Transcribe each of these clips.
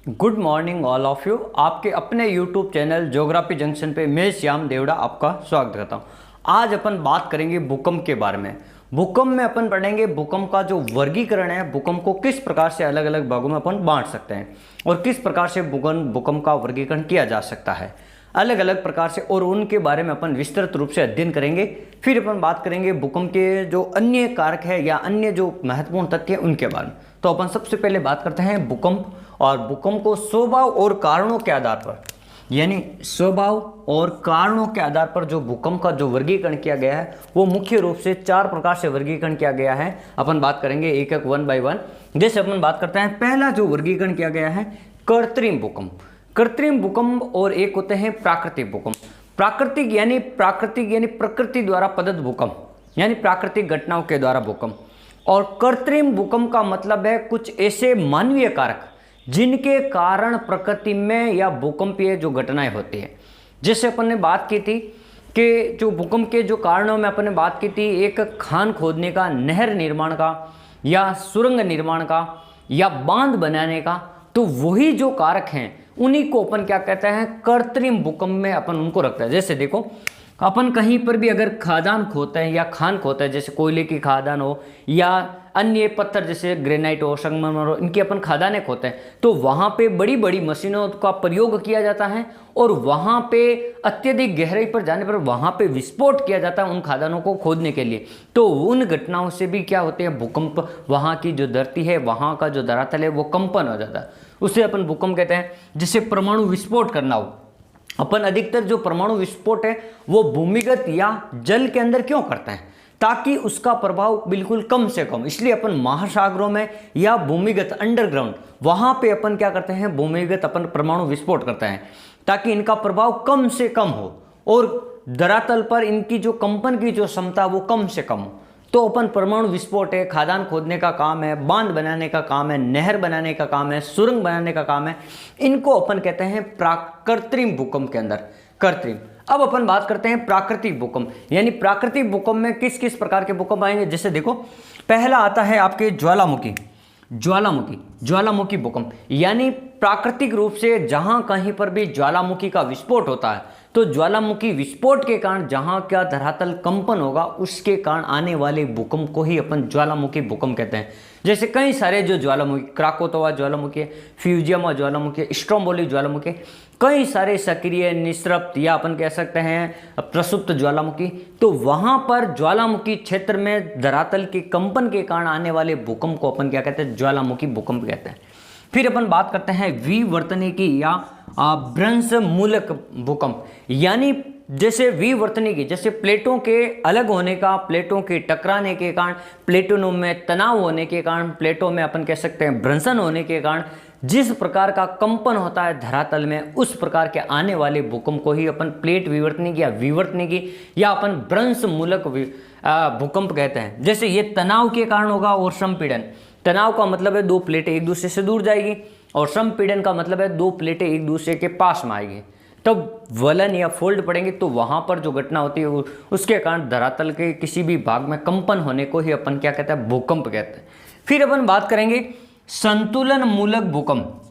Good morning all of you. आपके अपने YouTube channel geography junction पे मैं श्याम देवड़ा आपका स्वागत करता हूँ। आज अपन बात करेंगे भूकंप के बारे में। भूकंप में अपन पढ़ेंगे भूकंप का जो वर्गीकरण है, भूकंप को किस प्रकार से अलग अलग भागों में अपन बांट सकते हैं और किस प्रकार से भूकंप का वर्गीकरण किया जा सकता है अलग अलग प्रकार से, और उनके बारे में अपन विस्तृत रूप से अध्ययन करेंगे। फिर अपन बात करेंगे भूकंप के जो अन्य कारक है या अन्य जो महत्वपूर्ण तथ्य है उनके बारे में। तो अपन सबसे पहले बात करते हैं भूकंप, और भूकंप को स्वभाव और कारणों के आधार पर, यानी स्वभाव और कारणों के आधार पर जो भूकंप का जो वर्गीकरण किया गया है वो मुख्य रूप से 4 प्रकार से वर्गीकरण किया गया है। अपन बात करेंगे एक एक 1 बाय 1। जैसे अपन बात करते हैं, पहला जो वर्गीकरण किया गया है कृत्रिम भूकंप। कृत्रिम भूकंप और एक होते हैं प्राकृतिक भूकंप। प्राकृतिक यानी प्रकृति द्वारा प्रदत्त भूकंप, यानी प्राकृतिक घटनाओं के द्वारा भूकंप। और कृत्रिम भूकंप का मतलब है कुछ ऐसे मानवीय कारक जिनके कारण प्रकृति में या भूकंपीय जो घटनाएं होती है। जैसे अपन ने बात की थी कि जो भूकंप के जो कारणों में अपन ने बात की थी, एक खान खोदने का, नहर निर्माण का, या सुरंग निर्माण का, या बांध बनाने का। तो वही जो कारक हैं उन्हीं को अपन क्या कहते हैं, कृत्रिम भूकंप में अपन उनको रखते हैं। जैसे देखो, अपन कहीं पर भी अगर खादान खोदते हैं या खान खोदते हैं, जैसे कोयले की खादान हो या अन्य पत्थर जैसे ग्रेनाइट हो, संगमरमर हो, इनकी अपन खादानें खोदते हैं, तो वहाँ पे बड़ी बड़ी मशीनों का प्रयोग किया जाता है और वहाँ पे अत्यधिक गहराई पर जाने पर वहाँ पे विस्फोट किया जाता है उन खादानों को खोदने के लिए। तो उन घटनाओं से भी क्या होते हैं, भूकंप, वहाँ की जो धरती है, वहाँ का जो धरातल है वो कंपन हो जाता है, उसे अपन भूकंप कहते हैं। जिससे परमाणु विस्फोट करना हो, अपन अधिकतर जो परमाणु विस्फोट है वो भूमिगत या जल के अंदर क्यों करते हैं, ताकि उसका प्रभाव बिल्कुल कम से कम। इसलिए अपन महासागरों में या भूमिगत अंडरग्राउंड वहां पे अपन क्या करते हैं, भूमिगत अपन परमाणु विस्फोट करते हैं ताकि इनका प्रभाव कम से कम हो और धरातल पर इनकी जो कंपन की जो क्षमता वो कम से कम हो। तो अपन परमाणु विस्फोट है, खादान खोदने का काम है, बांध बनाने का काम है, नहर बनाने का काम है, सुरंग बनाने का काम है, इनको अपन कहते हैं कृत्रिम भूकंप के अंदर कृत्रिम। अब अपन बात करते हैं प्राकृतिक भूकंप, यानी प्राकृतिक भूकंप में किस किस प्रकार के भूकंप आएंगे। जैसे देखो, पहला आता है आपके ज्वालामुखी भूकंप, यानी प्राकृतिक रूप से जहां कहीं पर भी ज्वालामुखी का विस्फोट होता है तो ज्वालामुखी विस्फोट के कारण जहां का धरातल कंपन होगा उसके कारण आने वाले भूकंप को ही अपन ज्वालामुखी भूकंप कहते हैं। जैसे कई सारे जो ज्वालामुखी, क्राकोतोवा ज्वालामुखी है, फ्यूजियमा ज्वालामुखी है, स्ट्रोम्बोली ज्वालामुखी, कई सारे सक्रिय, निस्रप्त या अपन कह सकते हैं प्रसुप्त ज्वालामुखी। तो वहां पर ज्वालामुखी क्षेत्र में धरातल के कंपन के कारण आने वाले भूकंप को अपन क्या कहते हैं, ज्वालामुखी भूकंप कहते हैं। फिर अपन बात करते हैं विवर्तनिकी या भ्रंश मूलक भूकंप, यानी जैसे विवर्तनिकी, जैसे प्लेटों के अलग होने का, प्लेटों के टकराने के कारण, प्लेटों में तनाव होने के कारण, प्लेटों में अपन कह सकते हैं भ्रंशन होने के कारण जिस प्रकार का कंपन होता है धरातल में, उस प्रकार के आने वाले भूकंप को ही अपन प्लेट विवर्तनिकी या अपन भ्रंश मूलक भूकंप कहते हैं। जैसे ये तनाव के कारण होगा और संपीड़न। तनाव का मतलब है 2 प्लेटें एक दूसरे से दूर जाएगी और संपीड़न का मतलब है 2 प्लेटें एक दूसरे के पास में आएगी, तब वलन या फोल्ड पड़ेंगे। तो वहां पर जो घटना होती है उसके कारण धरातल के किसी भी भाग में कंपन होने को ही अपन क्या कहते हैं, भूकंप कहते हैं। फिर अपन बात करेंगे संतुलन मूलक भूकंप।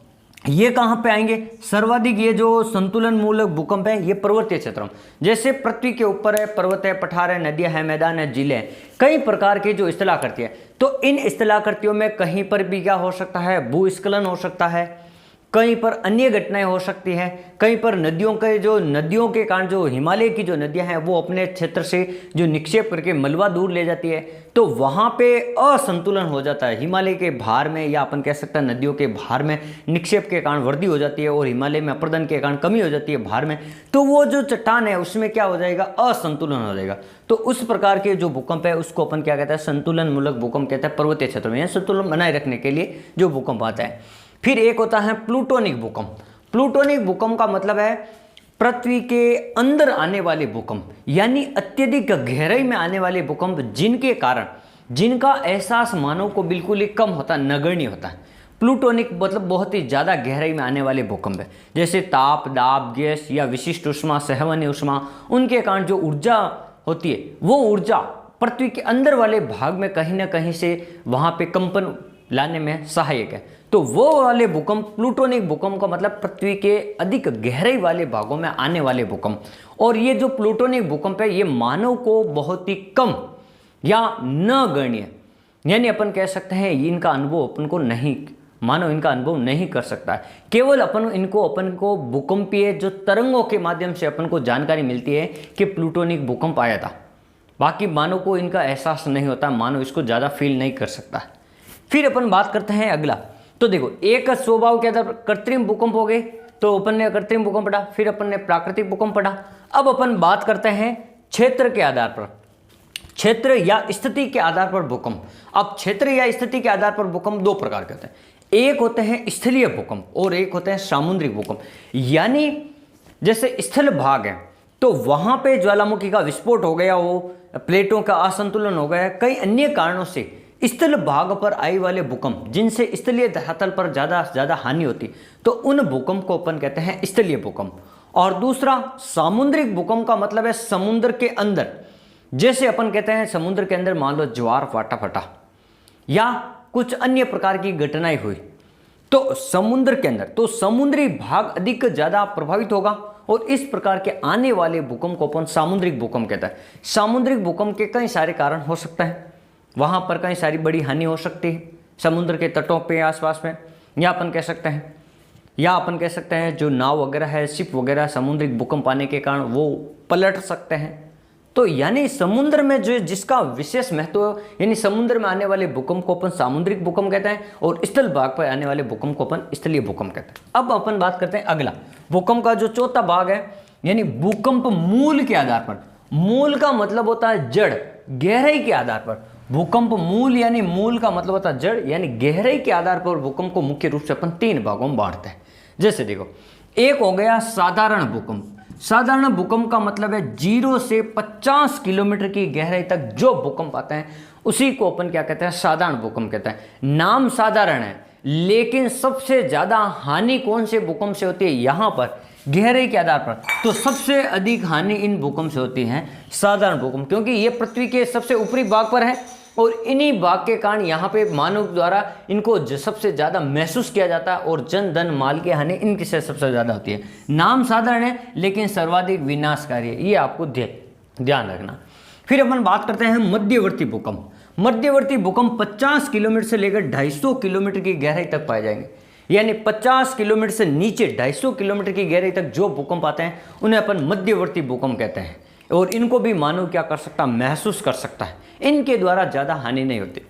ये कहाँ पे आएंगे, सर्वाधिक ये जो संतुलन मूलक भूकंप है ये पर्वतीय क्षेत्रों, जैसे पृथ्वी के ऊपर है, पर्वत है, पठार है, नदियां है, मैदान है, झीलें हैं, कई प्रकार के जो स्थलाकृति है। तो इन स्थलाकृतियों में कहीं पर भी क्या हो सकता है, भूस्खलन हो सकता है, कहीं पर अन्य घटनाएं हो सकती हैं, कहीं पर नदियों के कारण जो हिमालय की जो नदियां हैं वो अपने क्षेत्र से जो निक्षेप करके मलबा दूर ले जाती है, तो वहां पे असंतुलन हो जाता है। हिमालय के भार में या अपन कह सकते हैं नदियों के भार में निक्षेप के कारण वृद्धि हो जाती है और हिमालय में अपर्दन के कारण कमी हो जाती है भार में, तो वो जो चट्टान है उसमें क्या हो जाएगा, असंतुलन हो जाएगा। तो उस प्रकार के जो भूकंप है उसको अपन क्या कहते हैं, संतुलन मूलक भूकंप कहते हैं। पर्वतीय क्षेत्रों में संतुलन बनाए रखने के लिए जो भूकंप आता है। फिर एक होता है प्लूटोनिक भूकंप। प्लूटोनिक भूकंप का मतलब है पृथ्वी के अंदर आने वाले भूकंप, यानी अत्यधिक गहराई में आने वाले भूकंप जिनके कारण जिनका एहसास मानव को बिल्कुल ही कम होता, नगण्य होता है। प्लूटोनिक मतलब बहुत ही ज़्यादा गहराई में आने वाले भूकंप है। जैसे ताप, दाब, गैस या विशिष्ट उष्मा, सहवनीय उष्मा, उनके कारण जो ऊर्जा होती है वो ऊर्जा पृथ्वी के अंदर वाले भाग में कहीं ना कहीं से वहाँ पे कंपन लाने में सहायक है। तो वो वाले भूकंप प्लूटोनिक भूकंप का मतलब पृथ्वी के अधिक गहराई वाले भागों में आने वाले भूकंप। और ये जो प्लूटोनिक भूकंप है ये मानव को बहुत ही कम या नगण्य, यानी अपन कह सकते हैं इनका अनुभव अपन को नहीं, मानव इनका अनुभव नहीं कर सकता है। केवल अपन को भूकंपीय जो तरंगों के माध्यम से अपन को जानकारी मिलती है कि प्लूटोनिक भूकंप आया था। बाकी मानव को इनका एहसास नहीं होता, मानव इसको ज़्यादा फील नहीं कर सकता है। फिर अपन बात करते हैं अगला। तो देखो, एक स्वभाव के आधार पर कृत्रिम भूकंप हो गए, तो अपन ने कृत्रिम भूकंप पढ़ा, फिर अपन ने प्राकृतिक भूकंप पढ़ा। अब अपन बात करते हैं क्षेत्र के आधार पर, क्षेत्र या स्थिति के आधार पर भूकंप। अब क्षेत्र या स्थिति के आधार पर भूकंप दो प्रकार के होते हैं, एक होते हैं स्थलीय भूकंप और एक होते हैं सामुद्रिक भूकंप। यानी जैसे स्थल भाग है तो वहां पे ज्वालामुखी का विस्फोट हो गया, वो प्लेटों का असंतुलन हो गया, कई अन्य कारणों से स्थल भाग पर आए वाले भूकंप जिनसे स्थलीय धरातल पर ज्यादा हानि होती, तो उन भूकंप को अपन कहते हैं स्थलीय भूकंप। और दूसरा सामुद्रिक भूकंप का मतलब है समुद्र के अंदर, जैसे अपन कहते हैं समुद्र के अंदर मान लो ज्वार फटा या कुछ अन्य प्रकार की घटनाएं हुई, तो समुद्र के अंदर तो समुद्री भाग अधिक ज्यादा प्रभावित होगा और इस प्रकार के आने वाले भूकंप को अपन सामुद्रिक भूकंप कहता है। सामुद्रिक भूकंप के कई सारे कारण हो सकते हैं, वहां पर कई सारी बड़ी हानि हो सकती है समुद्र के तटों पे आसपास में, या अपन कह सकते हैं जो नाव वगैरह है, शिप वगैरह समुद्रिक भूकंप आने के कारण वो पलट सकते हैं। तो यानी समुद्र में जो जिसका विशेष महत्व है, यानी समुद्र में आने वाले भूकंप को अपन सामुद्रिक भूकंप कहते हैं और स्थल भाग पर आने वाले भूकंप को अपन स्थलीय भूकंप कहते हैं। अब अपन बात करते हैं अगला भूकंप का जो चौथा भाग है, यानी भूकंप मूल के आधार पर। मूल का मतलब होता है जड़, गहराई के आधार पर। भूकंप मूल यानी मूल का मतलब होता है जड़ यानी गहराई के आधार पर भूकंप को मुख्य रूप से अपन तीन भागों में बांटते हैं। जैसे देखो, एक हो गया साधारण भूकंप। साधारण भूकंप का मतलब है 0 से 50 किलोमीटर की गहराई तक जो भूकंप आता है उसी को अपन क्या कहते हैं, साधारण भूकंप कहते हैं। नाम साधारण है लेकिन सबसे ज्यादा हानि कौन से भूकंप से होती है, यहां पर गहराई के आधार पर तो सबसे अधिक हानि इन भूकंप से होती है साधारण भूकंप, क्योंकि ये पृथ्वी के सबसे ऊपरी भाग पर है और इन्हीं भाग के कारण यहाँ पे मानव द्वारा इनको सबसे ज़्यादा महसूस किया जाता है और जन धन माल की हानि इनकी से सबसे ज़्यादा होती है। नाम साधारण है लेकिन सर्वाधिक विनाशकारी है, ये आपको ध्यान रखना। फिर अपन बात करते हैं मध्यवर्ती भूकंप। मध्यवर्ती भूकंप 50 किलोमीटर से लेकर 250 किलोमीटर की गहराई तक पाए जाएंगे, यानी 50 किलोमीटर से नीचे 250 किलोमीटर की गहराई तक जो भूकंप आते हैं उन्हें अपन मध्यवर्ती भूकंप कहते हैं और इनको भी मानव क्या कर सकता, महसूस कर सकता है, इनके द्वारा ज़्यादा हानि नहीं होती।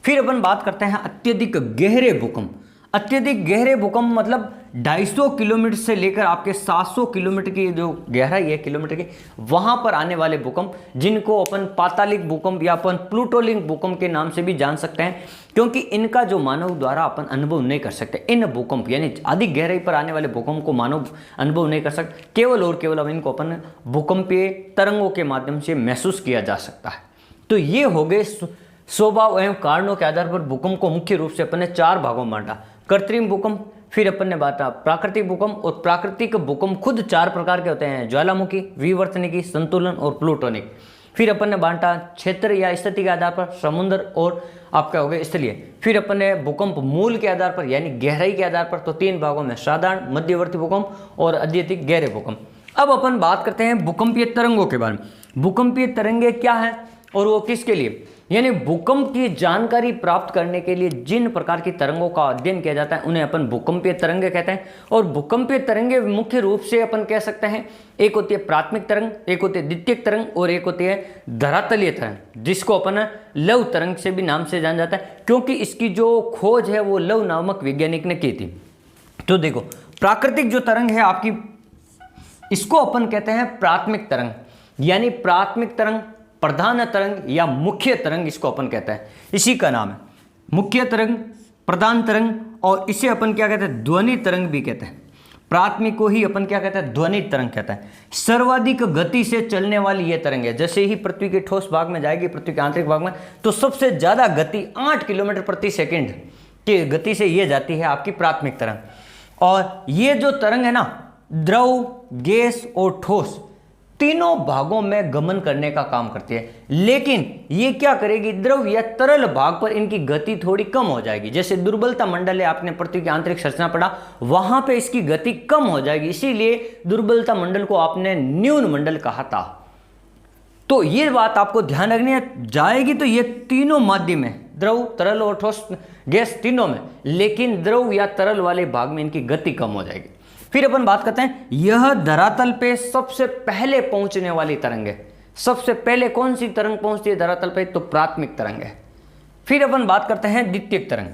फिर अपन बात करते हैं अत्यधिक गहरे भूकंप। अत्यधिक गहरे भूकंप मतलब 250 किलोमीटर से लेकर आपके 700 किलोमीटर की जो गहराई है किलोमीटर की, वहां पर आने वाले भूकंप जिनको अपन पातालिक भूकंप या अपन प्लूटोनिक भूकंप के नाम से भी जान सकते हैं, क्योंकि इनका जो मानव द्वारा अपन अनुभव नहीं कर सकते। इन भूकंप यानी अधिक गहराई पर आने वाले भूकंप को मानव अनुभव नहीं कर सकते, केवल और केवल इनको अपन भूकंपीय तरंगों के माध्यम से महसूस किया जा सकता है। तो ये हो गए स्वभाव एवं कारणों के आधार पर भूकंप को मुख्य रूप से अपन ने 4 भागों में बांटा। कृत्रिम भूकंप, फिर अपन ने बांटा प्राकृतिक भूकंप, और प्राकृतिक भूकंप खुद 4 प्रकार के होते हैं, ज्वालामुखी, विवर्तनिकी, संतुलन और प्लूटोनिक। फिर अपन ने बांटा क्षेत्र या स्थिति के आधार पर समुद्र और आपका हो गया स्थलीय। फिर अपन ने भूकंप मूल के आधार पर यानी गहराई के आधार पर, तो 3 भागों में साधारण, मध्यवर्ती भूकंप और अत्यधिक गहरे भूकंप। अब अपन बात करते हैं भूकंपीय तरंगों के बारे में। भूकंपीय तरंगे क्या है और वो किसके लिए, यानी भूकंप की जानकारी प्राप्त करने के लिए जिन प्रकार की तरंगों का अध्ययन किया जाता है उन्हें अपन भूकंपीय तरंगे कहते हैं। और भूकंपीय तरंगे मुख्य रूप से अपन कह सकते हैं, एक होती है प्राथमिक तरंग, एक होती है द्वितीयक तरंग और एक होती है धरातलीय तरंग, जिसको अपन लव तरंग से भी नाम से जाना जाता है, क्योंकि इसकी जो खोज है वो लव नामक वैज्ञानिक ने की थी। तो देखो, प्राकृतिक जो तरंग है आपकी, इसको अपन कहते हैं प्राथमिक तरंग, यानी प्राथमिक तरंग, प्रधान तरंग या मुख्य तरंग इसको अपन कहते हैं, इसी का नाम है मुख्य तरंग, प्रधान तरंग, और इसे अपन क्या कहते हैं, ध्वनि तरंग भी कहते हैं। प्राथमिक को ही अपन क्या कहते हैं, ध्वनि तरंग कहते हैं। सर्वाधिक गति से चलने वाली ये तरंग है, जैसे ही पृथ्वी के ठोस भाग में जाएगी, पृथ्वी के आंतरिक भाग में, तो सबसे ज्यादा गति 8 किलोमीटर प्रति सेकेंड की गति से ये जाती है आपकी प्राथमिक तरंग। और ये जो तरंग है ना, द्रव, गैस और ठोस, तीनों भागों में गमन करने का काम करती है। लेकिन ये क्या करेगी, द्रव या तरल भाग पर इनकी गति थोड़ी कम हो जाएगी। जैसे दुर्बलता मंडल है, आपने पृथ्वी की आंतरिक संरचना पढ़ा, वहां पे इसकी गति कम हो जाएगी, इसीलिए दुर्बलता मंडल को आपने न्यून मंडल कहा था। तो ये बात आपको ध्यान रखनी है, जाएगी तो ये तीनों माध्यम है, द्रव, तरल और ठोस गैस तीनों में, लेकिन द्रव या तरल वाले भाग में इनकी गति कम हो जाएगी। फिर अपन बात करते हैं, यह धरातल पे सबसे पहले पहुंचने वाली तरंग है। सबसे पहले कौन सी तरंग पहुंचती है धरातल पे, तो प्राथमिक तरंग है। फिर अपन बात करते हैं द्वितीयक तरंग।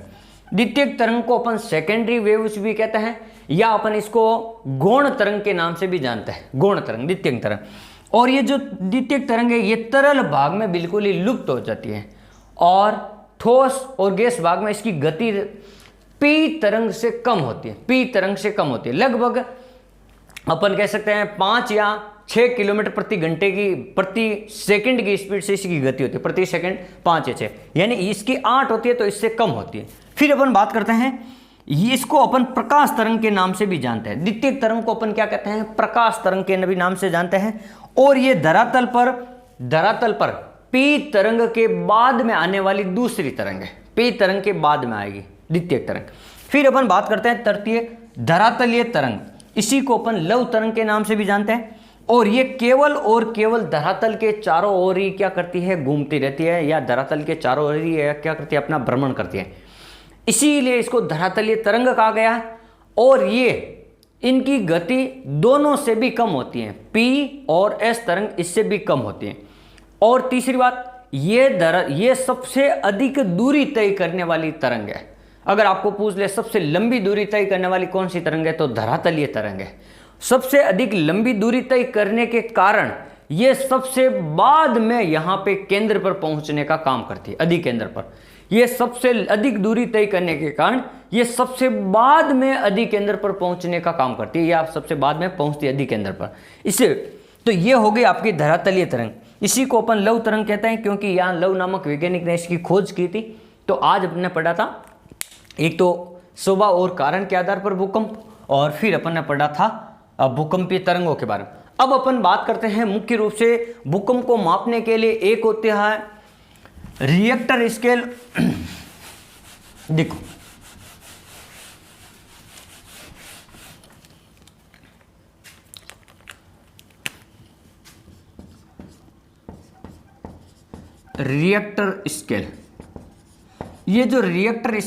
द्वितीयक तरंग को अपन सेकेंडरी वेव्स भी कहते हैं, या अपन इसको गौण तरंग के नाम से भी जानते हैं, गौण तरंग, द्वितीयक तरंग। और ये जो द्वितीयक तरंग है ये तरल भाग में बिल्कुल ही लुप्त हो जाती है, और ठोस और गैस भाग में इसकी गति पी तरंग से कम होती है, पी तरंग से कम होती है। लगभग अपन कह सकते हैं 5 या 6 किलोमीटर प्रति घंटे की, प्रति सेकंड की स्पीड से इसकी गति होती है, प्रति सेकंड 5 या 6, यानी इसकी 8 होती है तो इससे कम होती है। फिर अपन बात करते हैं, इसको अपन प्रकाश तरंग के नाम से भी जानते हैं। द्वितीयक तरंग को अपन क्या कहते हैं, प्रकाश तरंग के भी नाम से जानते हैं। और ये धरातल पर पी तरंग के बाद में आने वाली दूसरी तरंग है, पी तरंग के बाद में आएगी द्वितीयक तरंग। फिर अपन बात करते हैं तृतीय धरातलीय तरंग, इसी को अपन लव तरंग के नाम से भी जानते हैं। और ये केवल और केवल धरातल के चारों ओर ही क्या करती है, घूमती रहती है, या धरातल के चारों ओर ही क्या करती है, अपना भ्रमण करती है, इसीलिए इसको धरातलीय तरंग कहा गया है। और ये इनकी गति दोनों से भी कम होती है, पी और एस तरंग इससे भी कम होती है। और तीसरी बात, ये सबसे अधिक दूरी तय करने वाली तरंग है। अगर आपको पूछ ले सबसे लंबी दूरी तय करने वाली कौन सी तरंग है, तो धरातलीय तरंग है। सबसे अधिक लंबी दूरी तय करने के कारण ये सबसे बाद में यहाँ पे केंद्र पर पहुंचने का काम करती है, अधिक केंद्र पर। ये सबसे अधिक दूरी तय करने के कारण ये सबसे बाद में अधिक केंद्र पर पहुंचने का काम करती है, या सबसे बाद में पहुंचती है अधिक केंद्र पर। इसे तो ये हो गई आपकी धरातलीय तरंग। इसी को अपन लव तरंग कहते हैं, क्योंकि यहाँ लव नामक वैज्ञानिक ने इसकी खोज की थी। तो आज अपने पढ़ा था एक तो स्वभाव और कारण के आधार पर भूकंप, और फिर अपन ने पढ़ा था भूकंपीय तरंगों के बारे में। अब अपन बात करते हैं मुख्य रूप से भूकंप को मापने के लिए एक होते हैं रिएक्टर स्केल। देखो रिएक्टर स्केल, ये जो रिएक्टर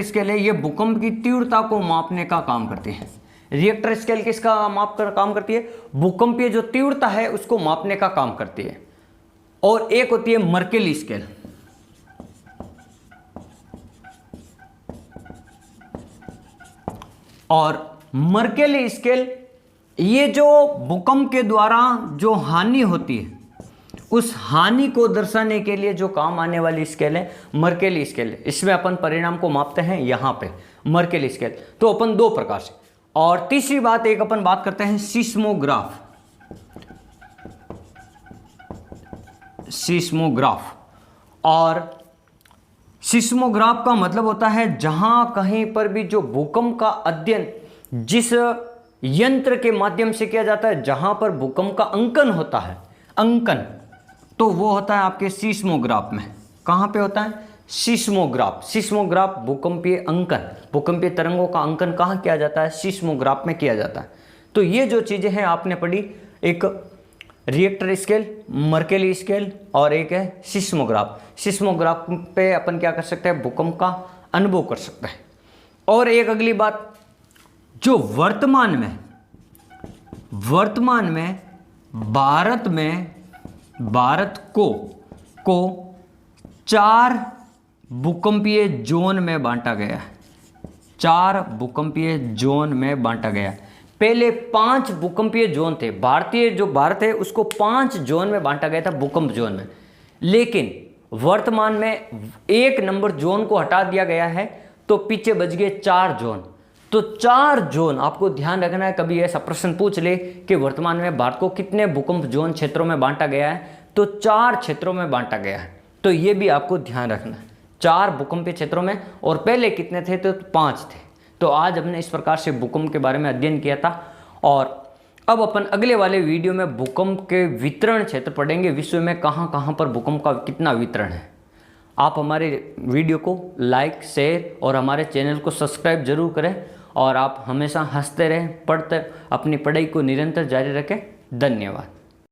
स्केल है, ये भूकंप की तीव्रता को मापने का काम करती है। रिएक्टर स्केल किसका माप कर काम करती है, भूकंपीय जो तीव्रता है उसको मापने का काम करती है। और एक होती है मर्केली स्केल। और मर्केली स्केल ये जो भूकंप के द्वारा जो हानि होती है उस हानि को दर्शाने के लिए जो काम आने वाली स्केल है मर्केली स्केल। इसमें अपन परिणाम को मापते हैं यहाँ पे मर्केली स्केल। तो अपन दो प्रकार से। और तीसरी बात एक अपन बात करते हैं सिस्मोग्राफ। सिस्मोग्राफ और सिस्मोग्राफ का मतलब होता है जहां कहीं पर भी जो भूकंप का अध्ययन जिस यंत्र के माध्यम से किया जाता है, जहां पर भूकंप का अंकन होता है, अंकन, तो वो होता है आपके सिस्मोग्राफ में। कहां पे होता है, सिस्मोग्राफ। सिस्मोग्राफ भूकंपीय अंकन, भूकंपीय तरंगों का अंकन कहां किया जाता है, सिस्मोग्राफ में किया जाता है। तो ये जो चीजें हैं आपने पढ़ी, एक रिएक्टर स्केल, मर्केली स्केल और एक है सिस्मोग्राफ। सिस्मोग्राफ पे अपन क्या कर सकते हैं, भूकंप का अनुभव कर सकते हैं। और एक अगली बात, जो वर्तमान में भारत को 4 भूकंपीय जोन में बांटा गया है। 4 भूकंपीय जोन में बांटा गया है। पहले 5 भूकंपीय जोन थे। भारत है उसको 5 जोन में बांटा गया था, भूकंप जोन में। लेकिन वर्तमान में 1 नंबर जोन को हटा दिया गया है, तो पीछे बच गए 4 जोन। तो 4 जोन आपको ध्यान रखना है। कभी ऐसा प्रश्न पूछ ले कि वर्तमान में भारत को कितने भूकंप जोन क्षेत्रों में बांटा गया है, तो 4 क्षेत्रों में बांटा गया है। तो ये भी आपको ध्यान रखना है, 4 भूकंपीय क्षेत्रों में। और पहले कितने थे, तो 5 थे। तो आज हमने इस प्रकार से भूकंप के बारे में अध्ययन किया था। और अब अपन अगले वाले वीडियो में भूकंप के वितरण क्षेत्र पढ़ेंगे, विश्व में कहाँ कहाँ पर भूकंप का कितना वितरण है। आप हमारे वीडियो को लाइक, शेयर और हमारे चैनल को सब्सक्राइब जरूर करें और आप हमेशा हंसते रहें, अपनी पढ़ाई को निरंतर जारी रखें। धन्यवाद।